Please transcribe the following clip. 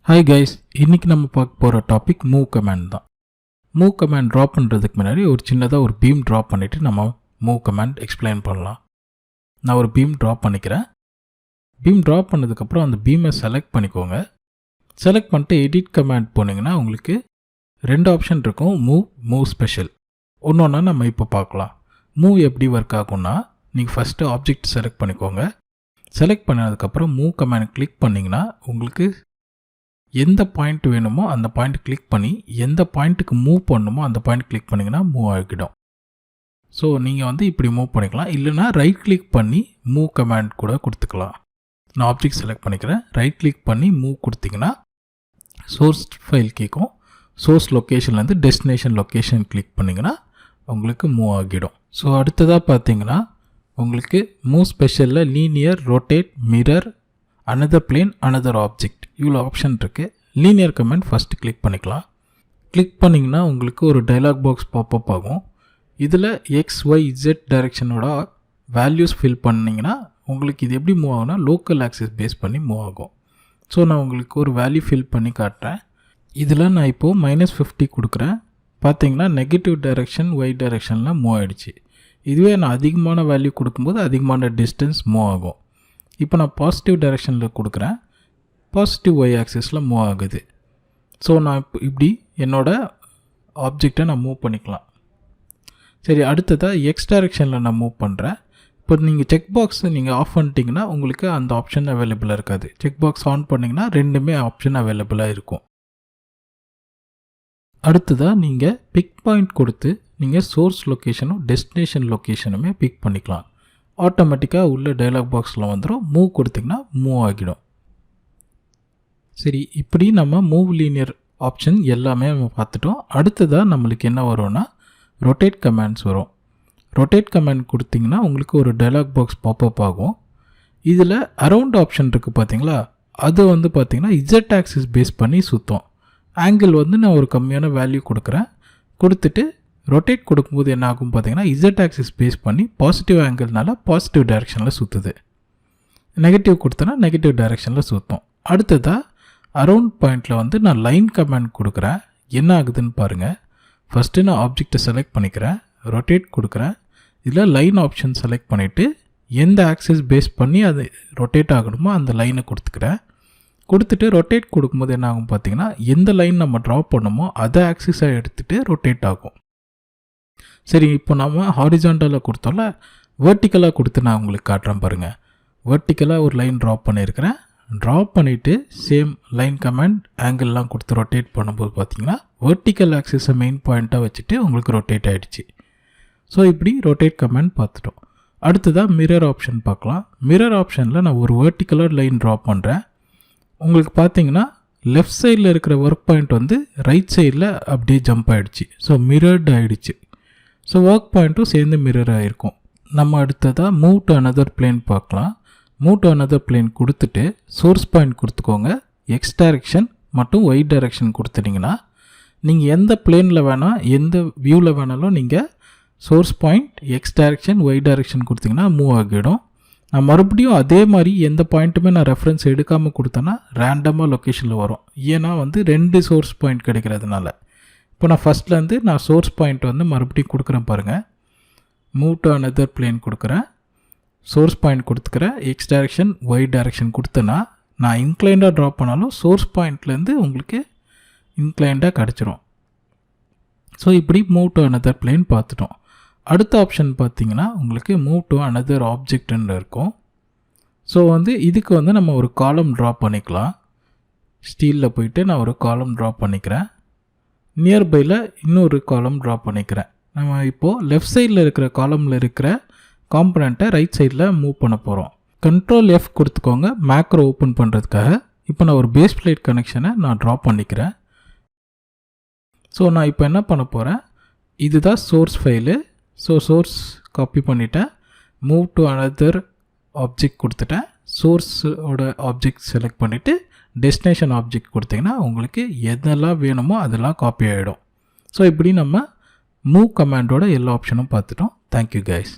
Hi guys, இன்றைக்கி நம்ம பார்க்க போகிற டாபிக் மூவ் கமாண்ட் தான். மூவ் கமாண்ட் ட்ராப் பண்ணுறதுக்கு முன்னாடி ஒரு சின்னதாக ஒரு பீம் ட்ராப் பண்ணிவிட்டு நம்ம மூவ் கமாண்ட் எக்ஸ்பிளைன் பண்ணலாம். நான் ஒரு பீம் ட்ராப் பண்ணிக்கிறேன். பீம் ட்ராப் பண்ணதுக்கப்புறம் அந்த பீமை செலக்ட் பண்ணிக்கோங்க. செலக்ட் பண்ணிட்டு எடிட் கமாண்ட் போனீங்கன்னா உங்களுக்கு ரெண்டு ஆப்ஷன் இருக்கும், மூவ் ஸ்பெஷல். ஒன்று ஒன்றா நம்ம இப்போ பார்க்கலாம். மூவ் எப்படி ஒர்க் ஆகும்னா, நீங்கள் ஃபஸ்ட்டு ஆப்ஜெக்ட் செலக்ட் பண்ணிக்கோங்க. செலக்ட் பண்ணதுக்கப்புறம் மூவ் கமாண்ட் கிளிக் பண்ணிங்கன்னா உங்களுக்கு எந்த பாயிண்ட் வேணுமோ அந்த பாயிண்ட் கிளிக் பண்ணி எந்த பாயிண்ட்டுக்கு மூவ் பண்ணணுமோ அந்த பாயிண்ட் கிளிக் பண்ணிங்கன்னா மூவ் ஆகிடும். ஸோ நீங்கள் இப்படி மூவ் பண்ணிக்கலாம். இல்லைனா ரைட் கிளிக் பண்ணி மூவ் கமாண்ட் கூட கொடுத்துக்கலாம். நான் ஆப்ஜெக்ட் செலக்ட் பண்ணிக்கிறேன். ரைட் கிளிக் பண்ணி மூவ் கொடுத்திங்கன்னா சோர்ஸ் ஃபைல் கேட்கும். சோர்ஸ் லொக்கேஷன்லேருந்து டெஸ்டினேஷன் லொக்கேஷன் கிளிக் பண்ணிங்கன்னா உங்களுக்கு மூவ் ஆகிடும். ஸோ அடுத்ததாக பார்த்தீங்கன்னா உங்களுக்கு மூவ் ஸ்பெஷலில் linear, rotate, mirror, another plane, another object, இவ்வளோ ஆப்ஷன் இருக்குது. லீனியர் கமாண்ட் ஃபஸ்ட்டு கிளிக் பண்ணிக்கலாம். கிளிக் பண்ணிங்கன்னா உங்களுக்கு ஒரு டைலாக் பாக்ஸ் பாப்அப் ஆகும். இதில் XYZ டைரெக்ஷனோட வேல்யூஸ் ஃபில் பண்ணிங்கன்னா உங்களுக்கு இது எப்படி மூவ் ஆகும்னா லோக்கல் ஆக்சிஸ் பேஸ் பண்ணி மூவ் ஆகும். ஸோ நான் உங்களுக்கு ஒரு வேல்யூ ஃபில் பண்ணி காட்டுறேன். இதில் நான் இப்போது -50 கொடுக்குறேன். பார்த்தீங்கன்னா நெகட்டிவ் டைரெக்ஷன் Y டைரெக்ஷனில் மூவ் ஆகிடுச்சு. இதுவே நான் அதிகமான வேல்யூ கொடுக்கும்போது அதிகமான டிஸ்டன்ஸ் மூவ் ஆகும். இப்போ நான் பாசிட்டிவ் டைரெக்ஷனில் கொடுக்குறேன். பாசிட்டிவ் Y ஆக்சிஸில் மூவ் ஆகுது. ஸோ நான் இப்படி என்னோடய ஆப்ஜெக்டை நான் மூவ் பண்ணிக்கலாம். சரி, அடுத்ததாக X டைரெக்ஷனில் நான் மூவ் பண்ணுறேன். இப்போ நீங்கள் செக் பாக்ஸ் நீங்கள் ஆஃப் பண்ணிட்டீங்கன்னா உங்களுக்கு அந்த ஆப்ஷன் அவைலபிளாக இருக்காது. செக் பாக்ஸ் ஆன் பண்ணிங்கன்னா ரெண்டுமே ஆப்ஷன் அவைலபிளாக இருக்கும். அடுத்ததாக நீங்கள் பிக் பாயிண்ட் கொடுத்து நீங்கள் சோர்ஸ் லொக்கேஷனும் டெஸ்டினேஷன் லொக்கேஷனுமே பிக் பண்ணிக்கலாம். ஆட்டோமேட்டிக்காக உள்ள டைலாக் பாக்ஸில் வந்துடும். மூவ் கொடுத்திங்கன்னா மூவ் ஆகிடும். சரி, இப்படி நம்ம மூவ் லீனியர் ஆப்ஷன் எல்லாமே நம்ம பார்த்துட்டோம். அடுத்ததாக நம்மளுக்கு என்ன வரும்னா ரொட்டேட் கமாண்ட்ஸ் வரும். ரொட்டேட் கமாண்ட் கொடுத்திங்கன்னா உங்களுக்கு ஒரு டைலாக் பாக்ஸ் பாப்அப் ஆகும். இதில் அரவுண்ட் ஆப்ஷன் இருக்குது பார்த்தீங்களா, அது பார்த்திங்கன்னா Z ஆக்சிஸ் பேஸ் பண்ணி சுற்றும். ஆங்கிள் நான் ஒரு கம்மியான வேல்யூ கொடுக்குறேன். கொடுத்துட்டு ரொட்டேட் கொடுக்கும்போது என்ன ஆகும் பார்த்தீங்கன்னா Z ஆக்சிஸ் பேஸ் பண்ணி பாசிட்டிவ் ஆங்கிள்னால பாசிட்டிவ் டைரெக்ஷனில் சுற்றுது. நெகட்டிவ் கொடுத்தனா நெகட்டிவ் டைரெக்ஷனில் சுற்றும். அடுத்ததாக அரவுண்ட் பாயிண்டில் நான் லைன் கமாண்ட் கொடுக்குறேன். என்ன ஆகுதுன்னு பாருங்கள். ஃபஸ்ட்டு நான் ஆப்ஜெக்டை செலக்ட் பண்ணிக்கிறேன். ரொட்டேட் கொடுக்குறேன். இதில் லைன் ஆப்ஷன் செலக்ட் பண்ணிவிட்டு எந்த ஆக்சிஸ் பேஸ் பண்ணி அது ரொட்டேட் ஆகணுமோ அந்த லைனை கொடுத்துக்கிறேன். கொடுத்துட்டு ரொட்டேட் கொடுக்கும்போது என்ன ஆகும் பார்த்தீங்கன்னா எந்த லைன் நம்ம ட்ரா பண்ணணுமோ அதை ஆக்சிஸாக எடுத்துகிட்டு ரொட்டேட் ஆகும். சரி, இப்போ நம்ம ஹாரிஜான்டலாக கொடுத்தோம்ல, வெர்டிக்கலாக கொடுத்து நான் உங்களுக்கு காட்டுறேன் பாருங்கள். வெர்டிக்கலாக ஒரு லைன் ட்ரா பண்ணியிருக்கிறேன். ட்ரா பண்ணிவிட்டு சேம் லைன் கமாண்ட் ஆங்கிள்லாம் கொடுத்து ரொட்டேட் பண்ணும்போது பார்த்தீங்கன்னா வெர்டிக்கல் ஆக்சிஸை மெயின் பாயிண்ட்டாக வச்சுட்டு உங்களுக்கு ரொட்டேட் ஆகிடுச்சு. ஸோ இப்படி ரொட்டேட் கமாண்ட் பார்த்துட்டோம். அடுத்ததாக மிரர் ஆப்ஷன் பார்க்கலாம். மிரர் ஆப்ஷனில் நான் ஒரு வெர்டிக்கலாக லைன் ட்ரா பண்ணுறேன். உங்களுக்கு பார்த்தீங்கன்னா லெஃப்ட் சைடில் இருக்கிற ஒர்க் பாயிண்ட் ரைட் சைடில் அப்படியே ஜம்ப் ஆகிடுச்சு. ஸோ மிரர்டு ஆகிடுச்சு. ஸோ ஒர்க் பாயிண்ட்டும் சேர்ந்து மிரர் ஆகிருக்கும். நம்ம அடுத்ததாக மூவ் டு அனதர் பிளேன் பார்க்கலாம். மூவ் டு அனதர் பிளேன் கொடுத்துட்டு சோர்ஸ் பாயிண்ட் கொடுத்துக்கோங்க. X டைரெக்ஷன் மற்றும் Y டைரெக்ஷன் கொடுத்துட்டிங்கன்னா நீங்கள் எந்த பிளேனில் வேணால் எந்த வியூவில் வேணாலும் நீங்கள் source point X direction Y direction கொடுத்திங்கன்னா மூவ் ஆகிடும். நான் மறுபடியும் அதே மாதிரி எந்த பாயிண்ட்டுமே நான் ரெஃபரன்ஸ் எடுக்காமல் கொடுத்தேன்னா ரேண்டமாக லொக்கேஷனில் வரும். ஏன்னா ரெண்டு சோர்ஸ் பாயிண்ட் கிடைக்கிறதுனால. இப்போ நான் ஃபஸ்ட்லேருந்து நான் சோர்ஸ் பாயிண்ட் மறுபடியும் கொடுக்குறேன் பாருங்கள். மூவ் டு அனதர் பிளேன் கொடுக்குறேன். சோர்ஸ் பாயிண்ட் கொடுத்துக்கிறேன். X டைரெக்ஷன் Y டைரெக்ஷன் கொடுத்தேன்னா நான் இன்க்ளைண்டாக ட்ரா பண்ணாலும் சோர்ஸ் பாயிண்ட்லேருந்து உங்களுக்கு இன்க்ளைண்டாக கிடச்சிரும். ஸோ இப்படி மூவ் டு அனதர் பிளேன் பார்த்துட்டோம். அடுத்த ஆப்ஷன் பார்த்தீங்கன்னா உங்களுக்கு மூவ் டு அனதர் ஆப்ஜெக்ட்னு இருக்கும். ஸோ இதுக்கு நம்ம ஒரு காலம் ட்ரா பண்ணிக்கலாம். ஸ்டீலில் போயிட்டு நான் ஒரு காலம் ட்ரா பண்ணிக்கிறேன். நியர்பையில் இன்னொரு காலம் ட்ரா பண்ணிக்கிறேன். நம்ம இப்போது லெஃப்ட் சைடில் இருக்கிற காலமில் இருக்கிற காம்பனண்ட்டை ரைட் சைடில் மூவ் பண்ண போகிறோம். Ctrl F கொடுத்துக்கோங்க மேக்ரோ ஓப்பன் பண்ணுறதுக்காக. இப்போ நான் ஒரு பேஸ் பிளேட் கனெக்ஷனை நான் ட்ரா பண்ணிக்கிறேன். ஸோ நான் இப்போ என்ன பண்ண போகிறேன், இதுதான் source file. So source copy பண்ணிவிட்டேன். மூவ் டு அனதர் ஆப்ஜெக்ட் கொடுத்துட்டேன். சோர்ஸோட ஆப்ஜெக்ட் செலக்ட் பண்ணிவிட்டு டெஸ்டினேஷன் ஆப்ஜெக்ட் கொடுத்திங்கன்னா உங்களுக்கு எதெல்லாம் வேணுமோ அதெல்லாம் காப்பி ஆகிடும். ஸோ இப்படி நம்ம மூவ் கமாண்டோட எல்லா ஆப்ஷனும் பார்த்துட்டோம். Thank you guys.